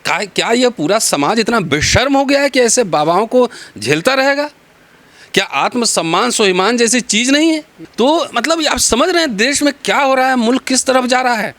क्या ये पूरा समाज इतना बेशर्म हो गया है कि ऐसे बाबाओं को झेलता रहेगा? क्या आत्मसम्मान स्वाभिमान जैसी चीज़ नहीं है? तो मतलब आप समझ रहे हैं देश में क्या हो रहा है, मुल्क किस तरफ जा रहा है।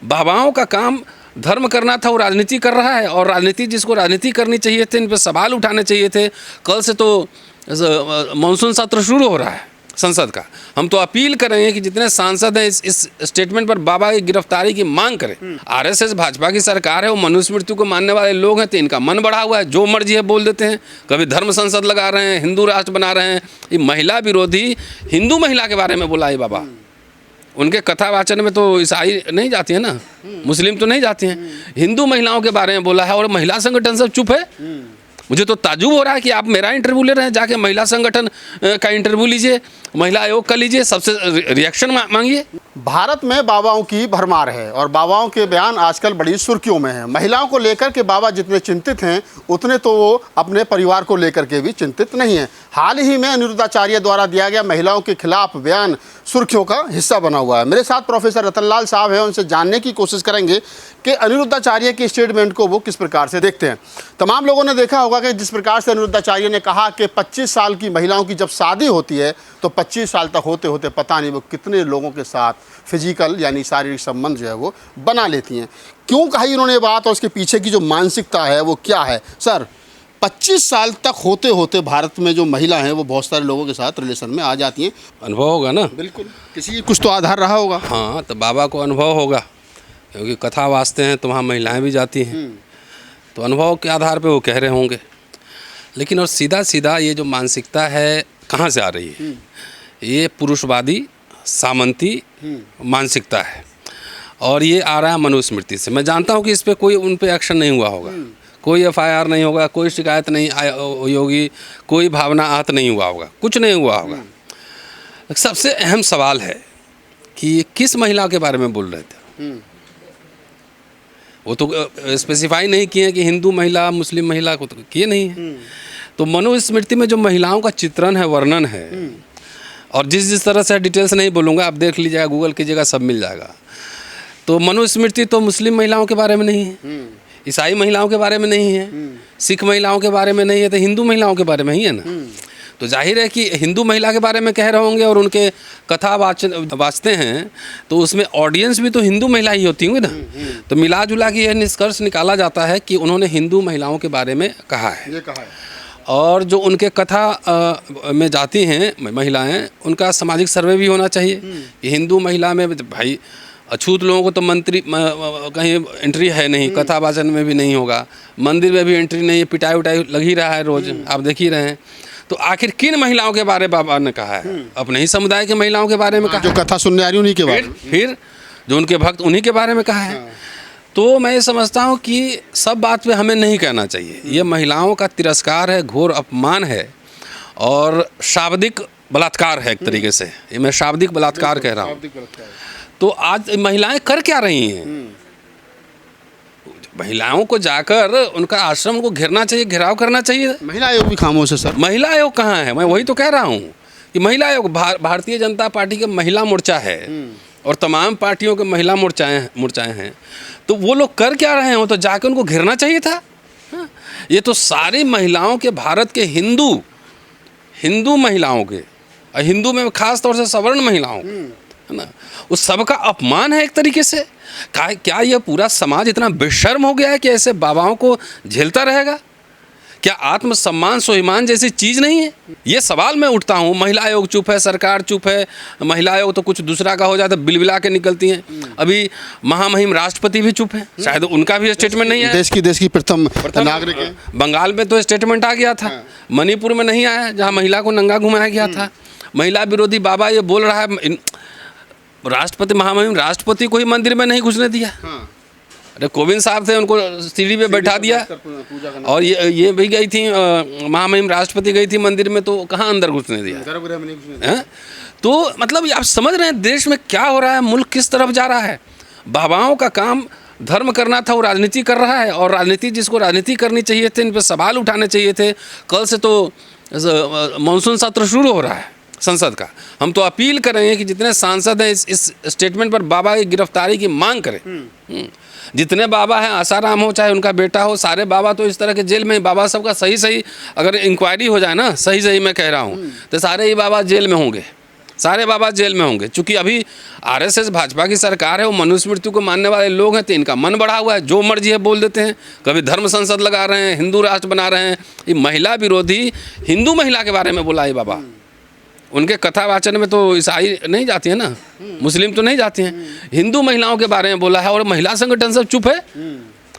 बाबाओं का काम धर्म करना था, वो राजनीति कर रहा है, और राजनीति जिसको राजनीति करनी चाहिए थे, इन पर सवाल उठाने चाहिए थे। कल से तो मानसून सत्र शुरू हो रहा है संसद का। हम तो अपील करेंगे कि जितने सांसद हैं इस स्टेटमेंट पर बाबा की गिरफ्तारी की मांग करें। आरएसएस भाजपा की सरकार है, वो मनुस्मृति को मानने वाले लोग हैं, तो इनका मन बढ़ा हुआ है, जो मर्जी है बोल देते हैं। कभी धर्म संसद लगा रहे हैं, हिंदू राष्ट्र बना रहे हैं। ये महिला विरोधी हिंदू महिला के बारे में बोला है बाबा। उनके कथा वाचन में तो ईसाई नहीं जाती है ना, मुस्लिम तो नहीं जाती हैं, हिंदू महिलाओं के बारे में बोला है। और महिला संगठन सब चुप है। मुझे तो ताज्जुब हो रहा है कि आप मेरा इंटरव्यू ले रहे हैं, जाके महिला संगठन का इंटरव्यू लीजिए, महिला आयोग का लीजिए, सबसे रिएक्शन मांगिए। भारत में बाबाओं की भरमार है और बाबाओं के बयान आजकल बड़ी सुर्खियों में हैं। महिलाओं को लेकर के बाबा जितने चिंतित हैं, उतने तो वो अपने परिवार को लेकर के भी चिंतित नहीं हैं। हाल ही में अनिरुद्धाचार्य द्वारा दिया गया महिलाओं के खिलाफ बयान सुर्खियों का हिस्सा बना हुआ है। मेरे साथ प्रोफेसर रतनलाल साहब हैं, उनसे जानने की कोशिश करेंगे कि अनिरुद्धाचार्य के स्टेटमेंट को वो किस प्रकार से देखते हैं। तमाम लोगों ने देखा होगा कि जिस प्रकार से अनिरुद्धाचार्य ने कहा कि 25 साल की महिलाओं की जब शादी होती है तो 25 साल तक होते होते पता नहीं वो कितने लोगों के साथ फिजिकल यानी शारीरिक संबंध जो है वो बना लेती हैं। क्यों कही उन्होंने ये बात और उसके पीछे की जो मानसिकता है वो क्या है? सर, 25 साल तक होते होते भारत में जो महिला हैं वो बहुत सारे लोगों के साथ रिलेशन में आ जाती हैं। अनुभव होगा ना? बिल्कुल, किसी कुछ तो आधार रहा होगा। हाँ, तो बाबा को अनुभव होगा, क्योंकि कथा वाचते हैं तो वहाँ महिलाएं भी जाती हैं, तो अनुभव के आधार पे वो कह रहे होंगे। लेकिन और सीधा सीधा ये जो मानसिकता है कहाँ से आ रही है? ये पुरुषवादी सामंती मानसिकता है, और ये आ रहा है मनुस्मृति से। मैं जानता हूँ कि इस पर कोई उन पे एक्शन नहीं हुआ होगा, कोई एफआईआर नहीं होगा, कोई शिकायत नहीं हुई होगी, कोई भावना आहत नहीं हुआ होगा, कुछ नहीं हुआ होगा। सबसे अहम सवाल है कि ये किस महिला के बारे में बोल रहे थे? वो तो स्पेसिफाई नहीं किए कि हिंदू महिला मुस्लिम महिला को, तो किए नहीं है। तो मनुस्मृति में जो महिलाओं का चित्रण है, वर्णन है, और जिस तरह से डिटेल्स नहीं बोलूँगा, आप देख लीजिएगा, गूगल कीजिएगा, सब मिल जाएगा। तो मनुस्मृति तो मुस्लिम महिलाओं के बारे में नहीं है, ईसाई महिलाओं के बारे में नहीं है, सिख महिलाओं के बारे में नहीं है, तो हिंदू महिलाओं के बारे में ही है ना। तो जाहिर है कि हिंदू महिला के बारे में कह रहे होंगे और उनके कथा वाचते हैं, तो उसमें ऑडियंस भी तो हिंदू महिला ही होती होंगी ना। तो मिला जुला के यह निष्कर्ष निकाला जाता है कि उन्होंने हिंदू महिलाओं के बारे में कहा है। ये कहा है। और जो उनके कथा में जाती हैं महिलाएं, उनका सामाजिक सर्वे भी होना चाहिए कि हिंदू महिला में भाई अछूत लोगों को तो मंत्री कहीं एंट्री है नहीं, कथा वाचन में भी नहीं होगा, मंदिर में भी एंट्री नहीं है, पिटाई उटाई लग ही रहा है रोज, आप देख ही रहे हैं। तो आखिर किन महिलाओं के बारे में बाबा ने कहा है? अपने ही समुदाय के महिलाओं के बारे में कहा, जो कथा सुनने आ रही उन्हीं के बारे में, फिर जो उनके भक्त उन्हीं के बारे में कहा है। तो मैं ये समझता हूँ कि सब बात पे हमें नहीं कहना चाहिए। ये महिलाओं का तिरस्कार है, घोर अपमान है और शाब्दिक बलात्कार है एक तरीके से। ये मैं शाब्दिक बलात्कार कह रहा हूँ। तो आज महिलाएं कर क्या रही हैं? महिलाओं को जाकर उनका आश्रम को घेरना चाहिए, घेराव करना चाहिए। महिला आयोग भी खामोश है सर। महिला आयोग कहाँ है? मैं वही तो कह रहा हूँ कि महिला आयोग भारतीय जनता पार्टी के महिला मोर्चा है और तमाम पार्टियों के महिला मोर्चाएं हैं। तो वो लोग कर क्या रहे हैं? वो तो जाकर उनको घेरना चाहिए था। ये तो सारी महिलाओं के, भारत के हिंदू महिलाओं के, हिंदू में खास तौर से सवर्ण महिलाओं, है ना, उस सबका अपमान है एक तरीके से। क्या ये पूरा समाज इतना बेशर्म हो गया है कि ऐसे बाबाओं को झेलता रहेगा? क्या आत्मसम्मान स्वाभिमान जैसी चीज़ नहीं है? ये सवाल मैं उठता हूँ। महिला आयोग चुप है, सरकार चुप है। महिला आयोग तो कुछ दूसरा का हो जाता है, बिलबिला के निकलती हैं। अभी महामहिम राष्ट्रपति भी चुप है, शायद उनका भी स्टेटमेंट नहीं है। देश की प्रथम नागरिक है। बंगाल में तो स्टेटमेंट आ गया था, मणिपुर में नहीं आया, जहाँ महिला को नंगा घुमाया गया था। महिला विरोधी बाबा ये बोल रहा है, राष्ट्रपति महामहिम राष्ट्रपति को ही मंदिर में नहीं घुसने दिया। अरे कोविंद साहब थे, उनको सीढ़ी पे बैठा दिया। और ये भी गई थी, महामहिम राष्ट्रपति गई थी मंदिर में, तो कहाँ अंदर घुसने दिया? तो मतलब आप समझ रहे हैं देश में क्या हो रहा है, मुल्क किस तरफ जा रहा है। बाबाओं का काम धर्म करना था, वो राजनीति कर रहा है, और राजनीति जिसको राजनीति करनी चाहिए थे, इन पर सवाल उठाने चाहिए थे। कल से तो मानसून सत्र शुरू हो रहा है संसद का। हम तो अपील करेंगे कि जितने सांसद हैं इस स्टेटमेंट पर बाबा की गिरफ्तारी की मांग करें। जितने बाबा हैं, आसाराम हो चाहे उनका बेटा हो, सारे बाबा तो इस तरह के जेल में, बाबा सबका सही अगर इंक्वायरी हो जाए ना, सही मैं कह रहा हूँ, तो सारे ही बाबा जेल में होंगे, सारे बाबा जेल में होंगे। चूंकि अभी आरएसएस भाजपा की सरकार है, वो मनुष्य मृत्यु को मानने वाले लोग हैं, तो इनका मन बढ़ा हुआ है, जो मर्जी है बोल देते हैं। कभी धर्म संसद लगा रहे हैं, हिंदू राष्ट्र बना रहे हैं। ये महिला विरोधी हिंदू महिला के बारे में बोला है बाबा। उनके कथा वाचन में तो ईसाई नहीं जाती है ना, मुस्लिम तो नहीं जाती हैं, हिंदू महिलाओं के बारे में बोला है। और महिला संगठन सब चुप है।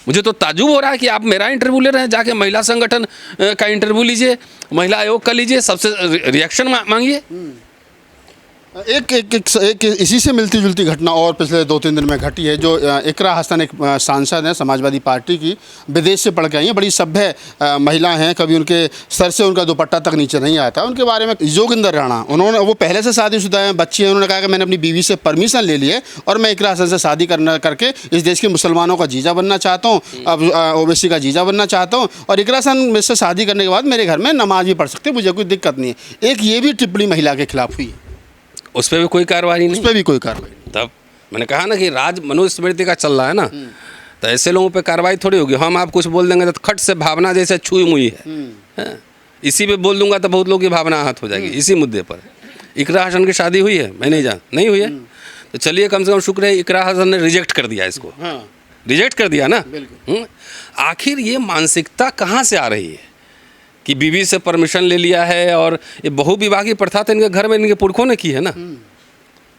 मुझे तो ताजुब हो रहा है कि आप मेरा इंटरव्यू ले रहे हैं, जाके महिला संगठन का इंटरव्यू लीजिए, महिला आयोग का लीजिए, सबसे रिएक्शन मांगिए। एक इसी से मिलती जुलती घटना और पिछले 2-3 दिन में घटी है, जो इकरा हसन एक सांसद हैं समाजवादी पार्टी की, विदेश से पढ़ के आई हैं, बड़ी सभ्य महिला हैं, कभी उनके सर से उनका दुपट्टा तक नीचे नहीं आता। उनके बारे में जोगिंदर राणा, वो पहले से शादीशुदा हैं, बच्ची हैं। उन्होंने कहा कि मैंने अपनी बीवी से परमिशन ले ली है और मैं इकरा हसन से शादी करके इस देश के मुसलमानों का जीजा बनना चाहता हूँ, अब ओवैसी का जीजा बनना चाहता हूँ, और इकरा हसन से शादी करने के बाद मेरे घर में नमाज भी पढ़ सकते, मुझे कोई दिक्कत नहीं है। एक ये भी टिप्पणी महिला के खिलाफ हुई है, उस पर भी कोई कार्रवाई नहीं, उस पर भी कोई कार्रवाई नहीं। तब मैंने कहा ना कि मनुस्मृति का चल रहा है ना, तो ऐसे लोगों पे कार्रवाई थोड़ी होगी। हम आप कुछ बोल देंगे तो खट से भावना जैसे छुई मुई है, इसी पे बोल दूंगा तो बहुत लोगों की भावना आहत हो जाएगी। इसी मुद्दे पर इकरा हसन की शादी हुई है, मैं नहीं हुई है, तो चलिए कम से कम शुक्र है इकरा हसन ने रिजेक्ट कर दिया इसको, रिजेक्ट कर दिया ना। आखिर ये मानसिकता कहाँ से आ रही है कि बीवी से परमिशन ले लिया है? और ये बहुविवाह की प्रथा तो इनके घर में इनके पुरखों ने की है ना।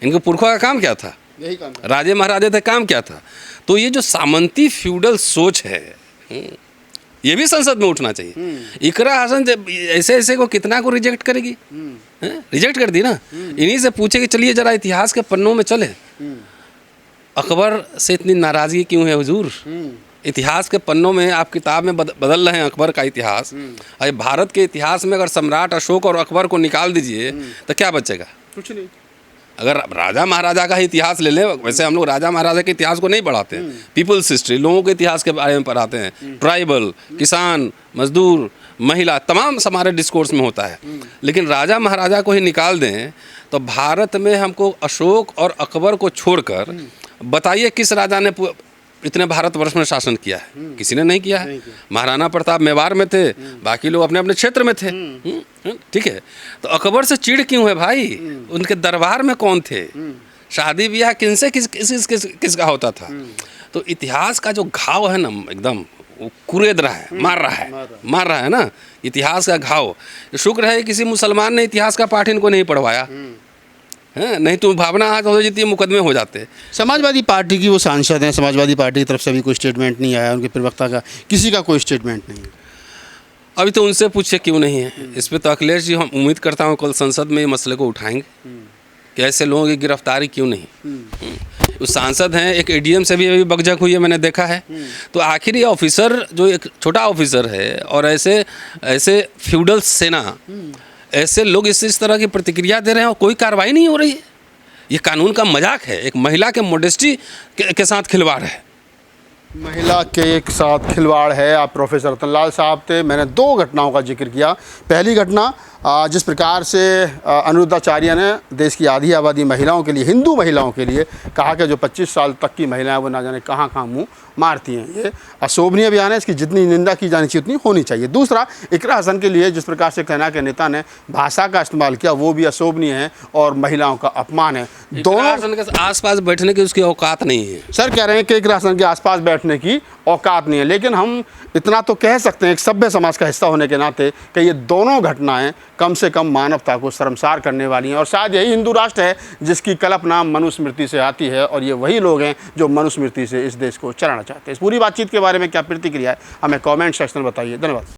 इनके पुरखों का काम क्या था? यही काम था। राजे महाराजे थे, काम क्या था? तो ये जो सामंती फ्यूडल सोच है, ये भी संसद में उठना चाहिए। इकरा हसन ऐसे को कितना को रिजेक्ट करेगी? रिजेक्ट कर दी ना। इन्हीं से पूछे कि चलिए जरा इतिहास के पन्नों में चले, अकबर से इतनी नाराजगी क्यों है हुजूर? इतिहास के पन्नों में आप किताब में बदल रहे हैं अकबर का इतिहास। अरे भारत के इतिहास में अगर सम्राट अशोक और अकबर को निकाल दीजिए तो क्या बचेगा? कुछ नहीं। अगर राजा महाराजा का ही इतिहास ले लें, वैसे हम लोग राजा महाराजा के इतिहास को नहीं पढ़ाते हैं, पीपल्स हिस्ट्री, लोगों के इतिहास के बारे में पढ़ाते हैं। ट्राइबल, किसान, मजदूर, महिला, तमाम हमारे डिस्कोर्स में होता है। लेकिन राजा महाराजा को ही निकाल दें तो भारत में हमको अशोक और अकबर को छोड़कर बताइए किस राजा ने इतने भारतवर्ष में शासन किया है? किसी ने नहीं किया है। महाराणा प्रताप मेवाड़ में थे, बाकी लोग अपने अपने क्षेत्र में थे। ठीक है, तो अकबर से चिढ़ क्यों है भाई? उनके दरबार में कौन थे? शादी ब्याह किनसे किसका होता था? तो इतिहास का जो घाव है ना, एकदम वो कुरेद रहा है, मार रहा है ना इतिहास का घाव। शुक्र है किसी मुसलमान ने इतिहास का पाठ इनको नहीं पढ़वाया, है, नहीं तो भावना आज हो जाती है, मुकदमे हो जाते। समाजवादी पार्टी की वो सांसद हैं, समाजवादी पार्टी की तरफ से अभी कोई स्टेटमेंट नहीं आया, उनके प्रवक्ता का किसी का कोई स्टेटमेंट नहीं है। अभी तो उनसे पूछे क्यों नहीं है इस पर। तो अखिलेश जी, हम उम्मीद करता हूँ कल संसद में ये मसले को उठाएंगे कि ऐसे लोगों की गिरफ्तारी क्यों नहीं। उस सांसद हैं, एक एडीएम से भी अभी बकझक हुई है, मैंने देखा है। तो आखिर ये ऑफिसर जो एक छोटा ऑफिसर है और ऐसे फ्यूडल सेना, ऐसे लोग इस तरह की प्रतिक्रिया दे रहे हैं और कोई कार्रवाई नहीं हो रही है। ये कानून का मजाक है, एक महिला के मोडेस्टी के साथ खिलवाड़ है। महिला के एक साथ खिलवाड़ है। आप प्रोफेसर रतनलाल साहब थे। मैंने 2 घटनाओं का जिक्र किया। पहली घटना, जिस प्रकार से अनिरुद्धाचार्य ने देश की आधी आबादी महिलाओं के लिए, हिंदू महिलाओं के लिए कहा कि जो 25 साल तक की महिलाएं वो ना जाने कहाँ मुंह मारती हैं, ये अशोभनीय बयान है। इसकी जितनी निंदा की जानी चाहिए उतनी होनी चाहिए। दूसरा, इकरा हसन के लिए जिस प्रकार से सेना के नेता ने भाषा का इस्तेमाल किया वो भी अशोभनीय है और महिलाओं का अपमान है। दोनों के आसपास बैठने की उसकी औकात नहीं है। सर कह रहे हैं कि इकरा हसन के आसपास बैठने की औकात नहीं है, लेकिन हम इतना तो कह सकते हैं एक सभ्य समाज का हिस्सा होने के नाते कि ये दोनों घटनाएं कम से कम मानवता को शर्मसार करने वाली हैं। और शायद यही हिंदू राष्ट्र है जिसकी कल्पना मनुस्मृति से आती है, और ये वही लोग हैं जो मनुस्मृति से इस देश को चलाना चाहते हैं। इस पूरी बातचीत के बारे में क्या प्रतिक्रिया है हमें कमेंट सेक्शन में बताइए। धन्यवाद।